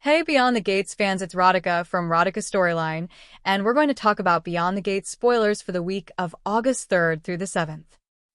Hey Beyond the Gates fans, it's Radhika from Radhika Storyline, and we're going to talk about Beyond the Gates spoilers for the week of August 3rd through the 7th.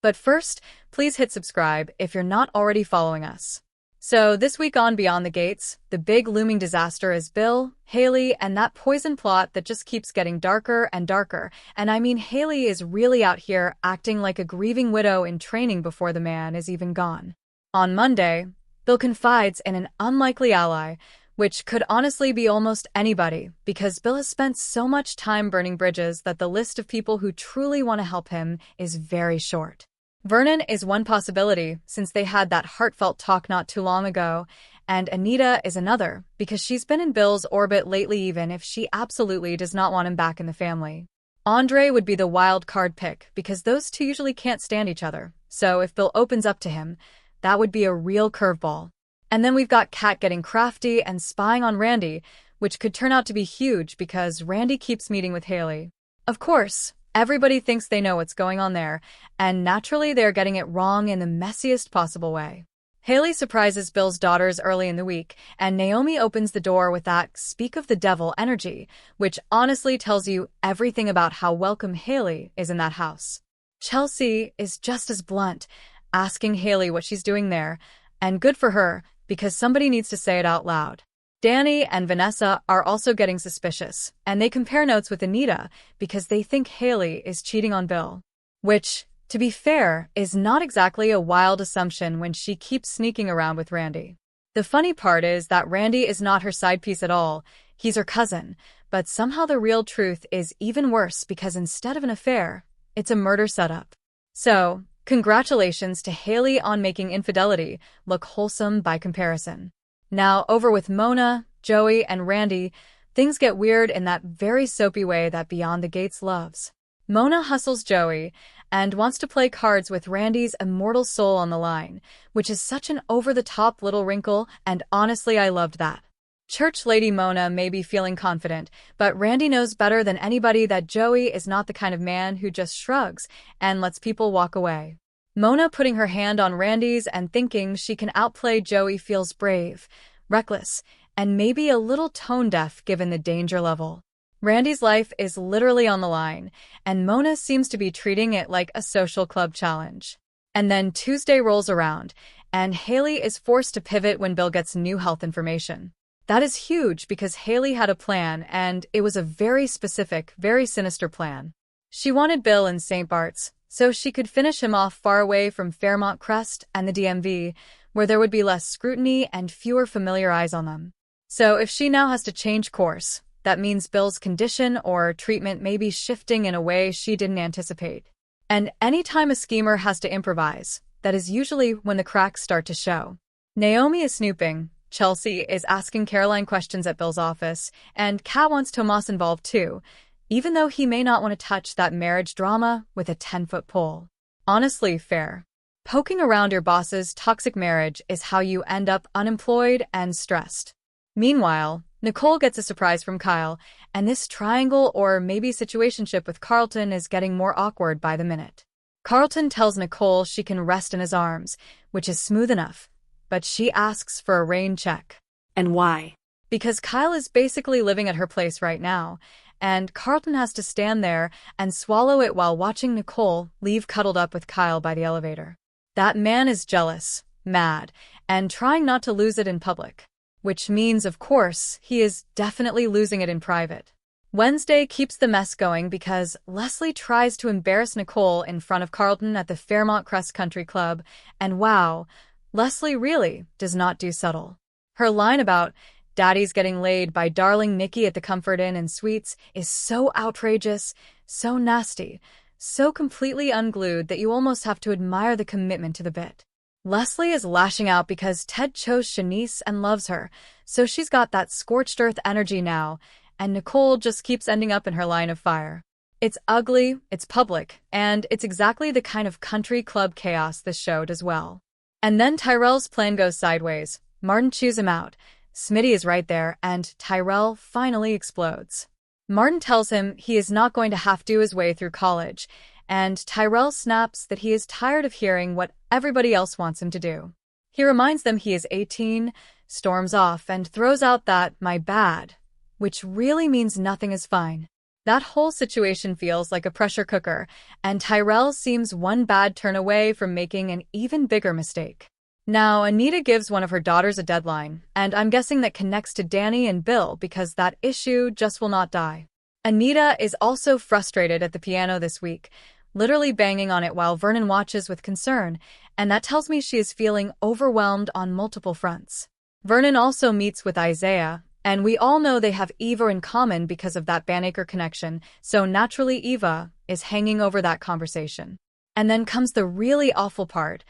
But first, please hit subscribe if you're not already following us. So this week on Beyond the Gates, the big looming disaster is Bill, Haley, and that poison plot that just keeps getting darker and darker. And I mean, Haley is really out here acting like a grieving widow in training before the man is even gone. On Monday, Bill confides in an unlikely ally, which could honestly be almost anybody, because Bill has spent so much time burning bridges that the list of people who truly want to help him is very short. Vernon is one possibility, since they had that heartfelt talk not too long ago, and Anita is another, because she's been in Bill's orbit lately even if she absolutely does not want him back in the family. Andre would be the wild card pick, because those two usually can't stand each other, so if Bill opens up to him, that would be a real curveball. And then we've got Kat getting crafty and spying on Randy, which could turn out to be huge because Randy keeps meeting with Haley. Of course, everybody thinks they know what's going on there, and naturally they're getting it wrong in the messiest possible way. Haley surprises Bill's daughters early in the week, and Naomi opens the door with that speak of the devil energy, which honestly tells you everything about how welcome Haley is in that house. Chelsea is just as blunt, asking Haley what she's doing there, and good for her, because somebody needs to say it out loud. Danny and Vanessa are also getting suspicious, and they compare notes with Anita because they think Haley is cheating on Bill. Which, to be fair, is not exactly a wild assumption when she keeps sneaking around with Randy. The funny part is that Randy is not her side piece at all, he's her cousin, but somehow the real truth is even worse because instead of an affair, it's a murder setup. So, congratulations to Haley on making infidelity look wholesome by comparison. Now, over with Mona, Joey, and Randy, things get weird in that very soapy way that Beyond the Gates loves. Mona hustles Joey and wants to play cards with Randy's immortal soul on the line, which is such an over-the-top little wrinkle, and honestly I loved that. Church lady Mona may be feeling confident, but Randy knows better than anybody that Joey is not the kind of man who just shrugs and lets people walk away. Mona putting her hand on Randy's and thinking she can outplay Joey feels brave, reckless, and maybe a little tone-deaf given the danger level. Randy's life is literally on the line, and Mona seems to be treating it like a social club challenge. And then Tuesday rolls around, and Haley is forced to pivot when Bill gets new health information. That is huge because Haley had a plan, and it was a very specific, very sinister plan. She wanted Bill in St. Bart's, so she could finish him off far away from Fairmont Crest and the DMV, where there would be less scrutiny and fewer familiar eyes on them. So if she now has to change course, that means Bill's condition or treatment may be shifting in a way she didn't anticipate. And anytime a schemer has to improvise, that is usually when the cracks start to show. Naomi is snooping, Chelsea is asking Caroline questions at Bill's office, and Kat wants Tomas involved too, even though he may not want to touch that marriage drama with a 10-foot pole. Honestly, fair. Poking around your boss's toxic marriage is how you end up unemployed and stressed. Meanwhile, Nicole gets a surprise from Kyle, and this triangle or maybe situationship with Carlton is getting more awkward by the minute. Carlton tells Nicole she can rest in his arms, which is smooth enough, but she asks for a rain check. And why? Because Kyle is basically living at her place right now, and Carlton has to stand there and swallow it while watching Nicole leave cuddled up with Kyle by the elevator. That man is jealous, mad, and trying not to lose it in public. Which means, of course, he is definitely losing it in private. Wednesday keeps the mess going because Leslie tries to embarrass Nicole in front of Carlton at the Fairmont Crest Country Club, and wow, Leslie really does not do subtle. Her line about Daddy's getting laid by darling Nikki at the Comfort Inn and Suites is so outrageous, so nasty, so completely unglued that you almost have to admire the commitment to the bit. Leslie is lashing out because Ted chose Shanice and loves her, so she's got that scorched earth energy now, and Nicole just keeps ending up in her line of fire. It's ugly, it's public, and it's exactly the kind of country club chaos this show does well. And then Tyrell's plan goes sideways. Martin chews him out. Smitty is right there, and Tyrell finally explodes. Martin tells him he is not going to have to do his way through college, and Tyrell snaps that he is tired of hearing what everybody else wants him to do. He reminds them he is 18, storms off and throws out that "my bad," which really means nothing is fine. That whole situation feels like a pressure cooker, and Tyrell seems one bad turn away from making an even bigger mistake. Now, Anita gives one of her daughters a deadline, and I'm guessing that connects to Danny and Bill because that issue just will not die. Anita is also frustrated at the piano this week, literally banging on it while Vernon watches with concern, and that tells me she is feeling overwhelmed on multiple fronts. Vernon also meets with Isaiah, and we all know they have Eva in common because of that Banacre connection, so naturally Eva is hanging over that conversation. And then comes the really awful part.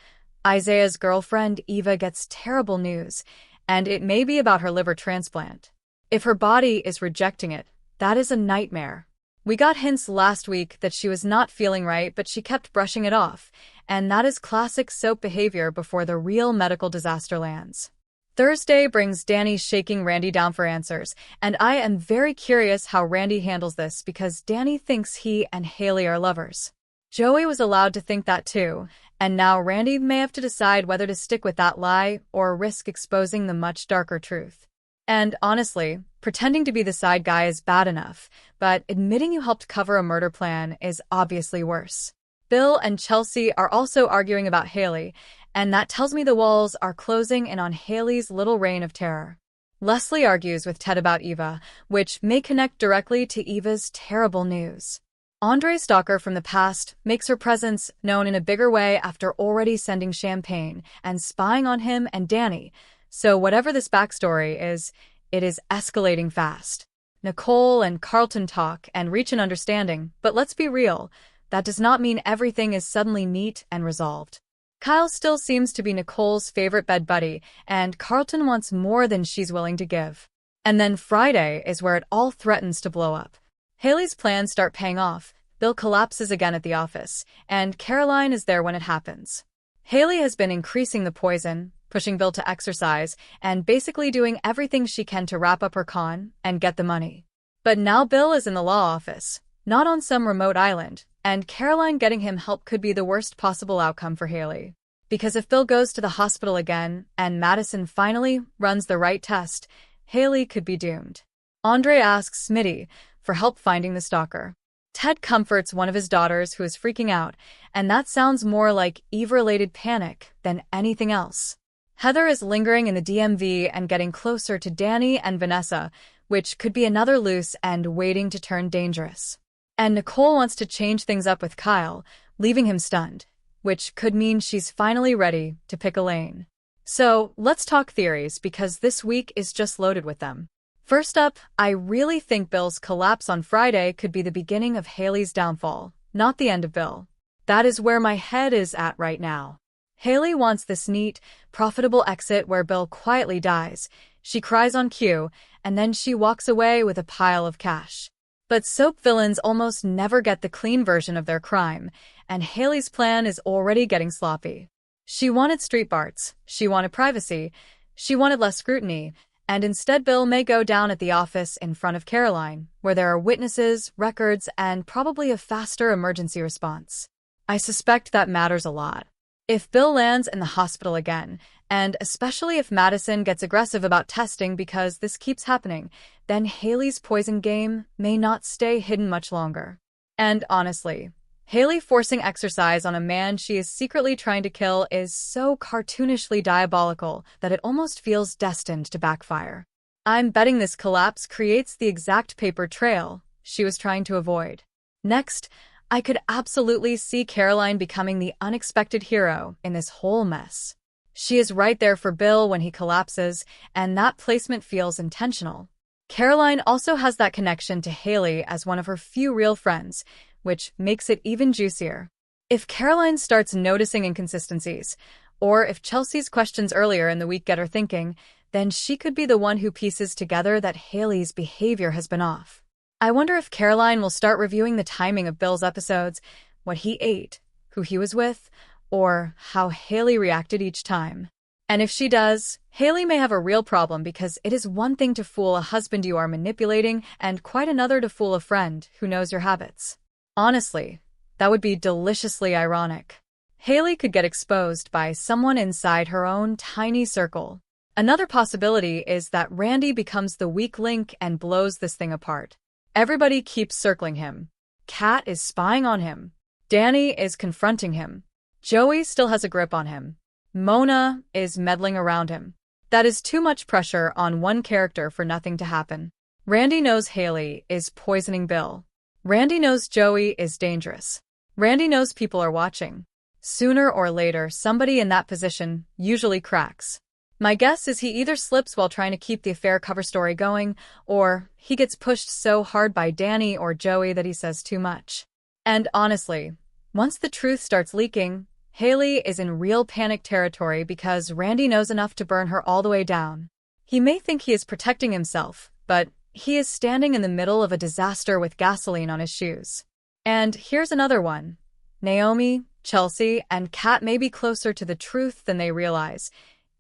Isaiah's girlfriend Eva gets terrible news, and it may be about her liver transplant. If her body is rejecting it, that is a nightmare. We got hints last week that she was not feeling right, but she kept brushing it off, and that is classic soap behavior before the real medical disaster lands. Thursday brings Danny shaking Randy down for answers, and I am very curious how Randy handles this because Danny thinks he and Haley are lovers. Joey was allowed to think that too, and now Randy may have to decide whether to stick with that lie or risk exposing the much darker truth. And honestly, pretending to be the side guy is bad enough, but admitting you helped cover a murder plan is obviously worse. Bill and Chelsea are also arguing about Haley, and that tells me the walls are closing in on Haley's little reign of terror. Leslie argues with Ted about Eva, which may connect directly to Eva's terrible news. Andre's stalker from the past makes her presence known in a bigger way after already sending champagne and spying on him and Danny, so whatever this backstory is, it is escalating fast. Nicole and Carlton talk and reach an understanding, but let's be real, that does not mean everything is suddenly neat and resolved. Kyle still seems to be Nicole's favorite bed buddy, and Carlton wants more than she's willing to give. And then Friday is where it all threatens to blow up. Haley's plans start paying off, Bill collapses again at the office, and Caroline is there when it happens. Haley has been increasing the poison, pushing Bill to exercise, and basically doing everything she can to wrap up her con and get the money. But now Bill is in the law office, not on some remote island, and Caroline getting him help could be the worst possible outcome for Haley. Because if Bill goes to the hospital again, and Madison finally runs the right test, Haley could be doomed. Andre asks Smitty for help finding the stalker. Ted comforts one of his daughters who is freaking out, and that sounds more like Eve-related panic than anything else. Heather is lingering in the DMV and getting closer to Danny and Vanessa, which could be another loose end waiting to turn dangerous. And Nicole wants to change things up with Kyle, leaving him stunned, which could mean she's finally ready to pick a lane. So, let's talk theories because this week is just loaded with them. First up, I really think Bill's collapse on Friday could be the beginning of Haley's downfall, not the end of Bill. That is where my head is at right now. Haley wants this neat, profitable exit where Bill quietly dies. She cries on cue, and then she walks away with a pile of cash. But soap villains almost never get the clean version of their crime, and Haley's plan is already getting sloppy. She wanted street barts, she wanted privacy, she wanted less scrutiny, and instead Bill may go down at the office in front of Caroline, where there are witnesses, records, and probably a faster emergency response. I suspect that matters a lot. If Bill lands in the hospital again, and especially if Madison gets aggressive about testing because this keeps happening, then Haley's poison game may not stay hidden much longer. And honestly, Haley forcing exercise on a man she is secretly trying to kill is so cartoonishly diabolical that it almost feels destined to backfire. I'm betting this collapse creates the exact paper trail she was trying to avoid. Next, I could absolutely see Caroline becoming the unexpected hero in this whole mess. She is right there for Bill when he collapses, and that placement feels intentional. Caroline also has that connection to Haley as one of her few real friends, which makes it even juicier. If Caroline starts noticing inconsistencies, or if Chelsea's questions earlier in the week get her thinking, then she could be the one who pieces together that Haley's behavior has been off. I wonder if Caroline will start reviewing the timing of Bill's episodes, what he ate, who he was with, or how Haley reacted each time. And if she does, Haley may have a real problem because it is one thing to fool a husband you are manipulating and quite another to fool a friend who knows your habits. Honestly, that would be deliciously ironic. Haley could get exposed by someone inside her own tiny circle. Another possibility is that Randy becomes the weak link and blows this thing apart. Everybody keeps circling him. Kat is spying on him. Danny is confronting him. Joey still has a grip on him. Mona is meddling around him. That is too much pressure on one character for nothing to happen. Randy knows Haley is poisoning Bill. Randy knows Joey is dangerous. Randy knows people are watching. Sooner or later, somebody in that position usually cracks. My guess is he either slips while trying to keep the affair cover story going, or he gets pushed so hard by Danny or Joey that he says too much. And honestly, once the truth starts leaking, Haley is in real panic territory because Randy knows enough to burn her all the way down. He may think he is protecting himself, but he is standing in the middle of a disaster with gasoline on his shoes. And here's another one. Naomi, Chelsea, and Kat may be closer to the truth than they realize,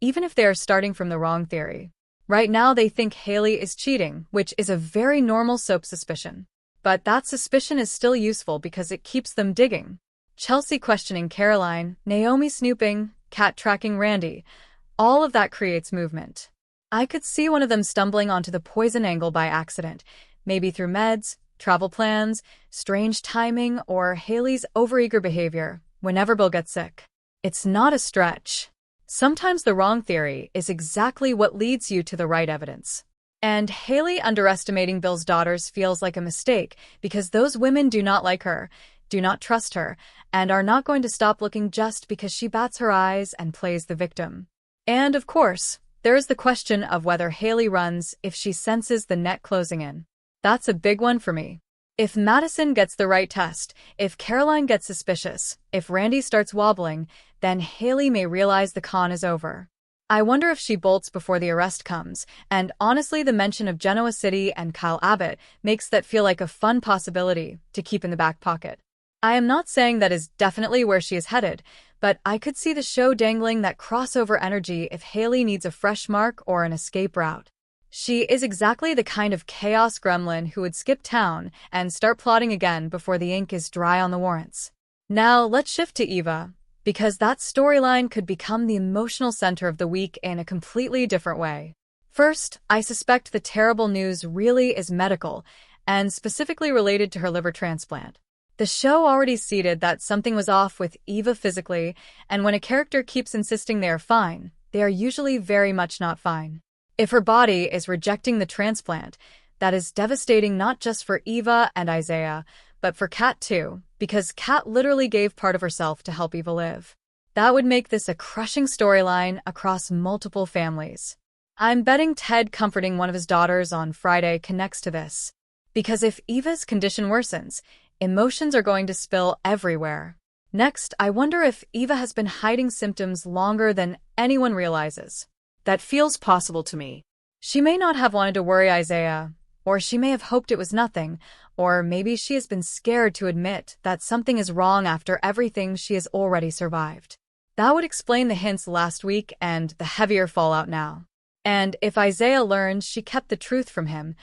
even if they are starting from the wrong theory. Right now they think Haley is cheating, which is a very normal soap suspicion. But that suspicion is still useful because it keeps them digging. Chelsea questioning Caroline, Naomi snooping, Kat tracking Randy. All of that creates movement. I could see one of them stumbling onto the poison angle by accident, maybe through meds, travel plans, strange timing, or Haley's overeager behavior whenever Bill gets sick. It's not a stretch. Sometimes the wrong theory is exactly what leads you to the right evidence. And Haley underestimating Bill's daughters feels like a mistake because those women do not like her, do not trust her, and are not going to stop looking just because she bats her eyes and plays the victim. And of course, there is the question of whether Haley runs if she senses the net closing in. That's a big one for me. If Madison gets the right test, if Caroline gets suspicious, if Randy starts wobbling, then Haley may realize the con is over. I wonder if she bolts before the arrest comes, and honestly the mention of Genoa City and Kyle Abbott makes that feel like a fun possibility to keep in the back pocket. I am not saying that is definitely where she is headed, but I could see the show dangling that crossover energy if Haley needs a fresh mark or an escape route. She is exactly the kind of chaos gremlin who would skip town and start plotting again before the ink is dry on the warrants. Now let's shift to Eva, because that storyline could become the emotional center of the week in a completely different way. First, I suspect the terrible news really is medical, and specifically related to her liver transplant. The show already seeded that something was off with Eva physically, and when a character keeps insisting they are fine, they are usually very much not fine. If her body is rejecting the transplant, that is devastating not just for Eva and Isaiah, but for Kat too, because Kat literally gave part of herself to help Eva live. That would make this a crushing storyline across multiple families. I'm betting Ted comforting one of his daughters on Friday connects to this. Because if Eva's condition worsens, emotions are going to spill everywhere. Next, I wonder if Eva has been hiding symptoms longer than anyone realizes. That feels possible to me. She may not have wanted to worry Isaiah, or she may have hoped it was nothing, or maybe she has been scared to admit that something is wrong after everything she has already survived. That would explain the hints last week and the heavier fallout now. And if Isaiah learns she kept the truth from him,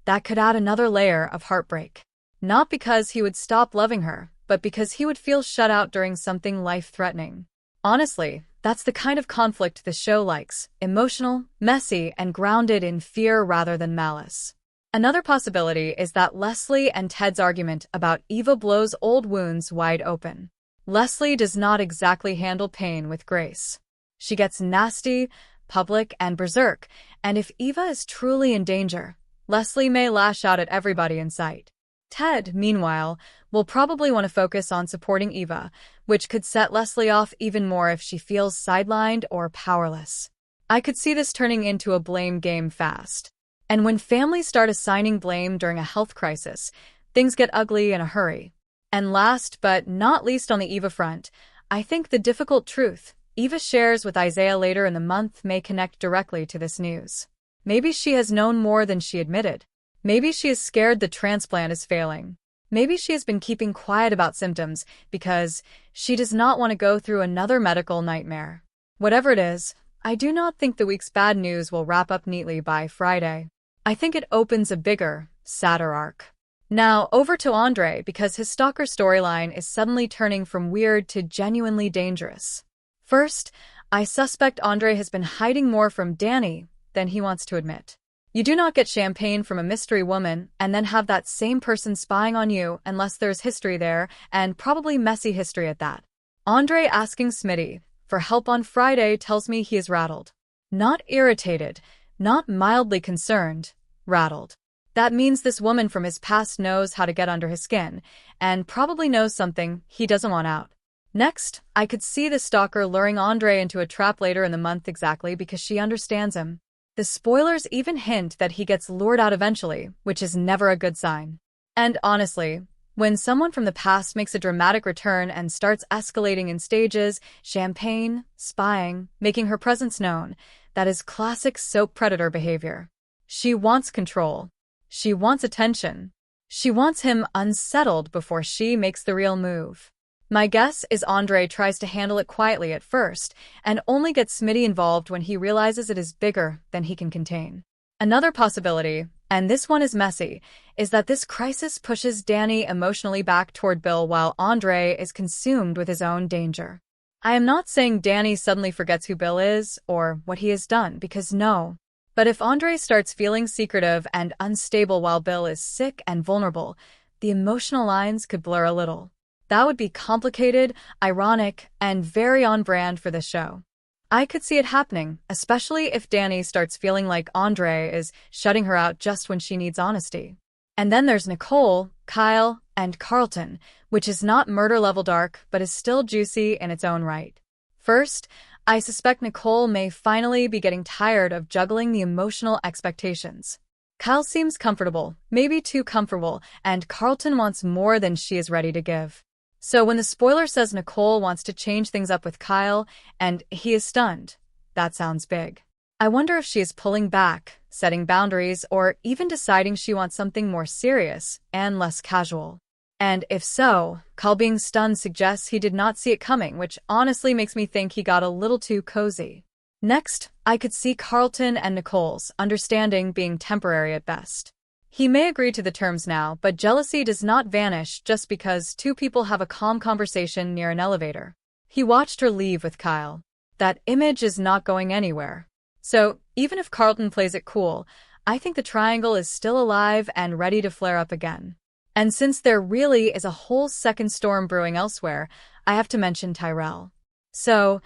that could add another layer of heartbreak. Not because he would stop loving her, but because he would feel shut out during something life-threatening. Honestly, that's the kind of conflict the show likes, emotional, messy, and grounded in fear rather than malice. Another possibility is that Leslie and Ted's argument about Eva blows old wounds wide open. Leslie does not exactly handle pain with grace. She gets nasty, public, and berserk, and if Eva is truly in danger, Leslie may lash out at everybody in sight. Ted, meanwhile, will probably want to focus on supporting Eva, which could set Leslie off even more if she feels sidelined or powerless. I could see this turning into a blame game fast. And when families start assigning blame during a health crisis, things get ugly in a hurry. And last but not least on the Eva front, I think the difficult truth Eva shares with Isaiah later in the month may connect directly to this news. Maybe she has known more than she admitted. Maybe she is scared the transplant is failing. Maybe she has been keeping quiet about symptoms because she does not want to go through another medical nightmare. Whatever it is, I do not think the week's bad news will wrap up neatly by Friday. I think it opens a bigger, sadder arc. Now, over to Andre because his stalker storyline is suddenly turning from weird to genuinely dangerous. First, I suspect Andre has been hiding more from Danny than he wants to admit. You do not get champagne from a mystery woman and then have that same person spying on you unless there's history there, and probably messy history at that. Andre asking Smitty for help on Friday tells me he is rattled. Not irritated, not mildly concerned, rattled. That means this woman from his past knows how to get under his skin, and probably knows something he doesn't want out. Next, I could see the stalker luring Andre into a trap later in the month exactly because she understands him. The spoilers even hint that he gets lured out eventually, which is never a good sign. And honestly, when someone from the past makes a dramatic return and starts escalating in stages, champagne, spying, making her presence known, that is classic soap predator behavior. She wants control. She wants attention. She wants him unsettled before she makes the real move. My guess is Andre tries to handle it quietly at first, and only gets Smitty involved when he realizes it is bigger than he can contain. Another possibility, and this one is messy, is that this crisis pushes Danny emotionally back toward Bill while Andre is consumed with his own danger. I am not saying Danny suddenly forgets who Bill is or what he has done, because no. But if Andre starts feeling secretive and unstable while Bill is sick and vulnerable, the emotional lines could blur a little. That would be complicated, ironic, and very on-brand for this show. I could see it happening, especially if Danny starts feeling like Andre is shutting her out just when she needs honesty. And then there's Nicole, Kyle, and Carlton, which is not murder-level dark, but is still juicy in its own right. First, I suspect Nicole may finally be getting tired of juggling the emotional expectations. Kyle seems comfortable, maybe too comfortable, and Carlton wants more than she is ready to give. So when the spoiler says Nicole wants to change things up with Kyle, and he is stunned, that sounds big. I wonder if she is pulling back, setting boundaries, or even deciding she wants something more serious and less casual. And if so, Kyle being stunned suggests he did not see it coming, which honestly makes me think he got a little too cozy. Next, I could see Carlton and Nicole's understanding being temporary at best. He may agree to the terms now, but jealousy does not vanish just because two people have a calm conversation near an elevator. He watched her leave with Kyle. That image is not going anywhere. So, even if Carlton plays it cool, I think the triangle is still alive and ready to flare up again. And since there really is a whole second storm brewing elsewhere, I have to mention Tyrell. So,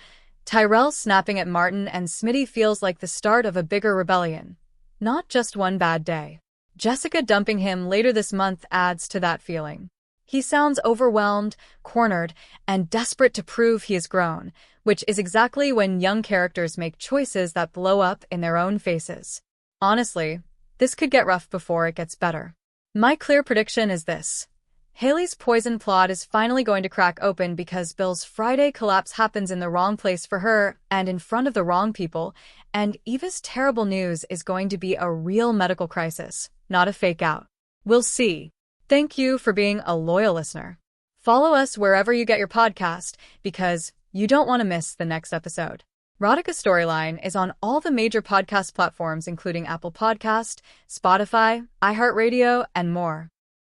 Tyrell snapping at Martin and Smitty feels like the start of a bigger rebellion. Not just one bad day. Jessica dumping him later this month adds to that feeling. He sounds overwhelmed, cornered, and desperate to prove he has grown, which is exactly when young characters make choices that blow up in their own faces. Honestly, this could get rough before it gets better. My clear prediction is this. Haley's poison plot is finally going to crack open because Bill's Friday collapse happens in the wrong place for her and in front of the wrong people, and Eva's terrible news is going to be a real medical crisis, not a fake out. We'll see. Thank you for being a loyal listener. Follow us wherever you get your podcast because you don't want to miss the next episode. Radhika Storyline is on all the major podcast platforms including Apple Podcast, Spotify, iHeartRadio, and more.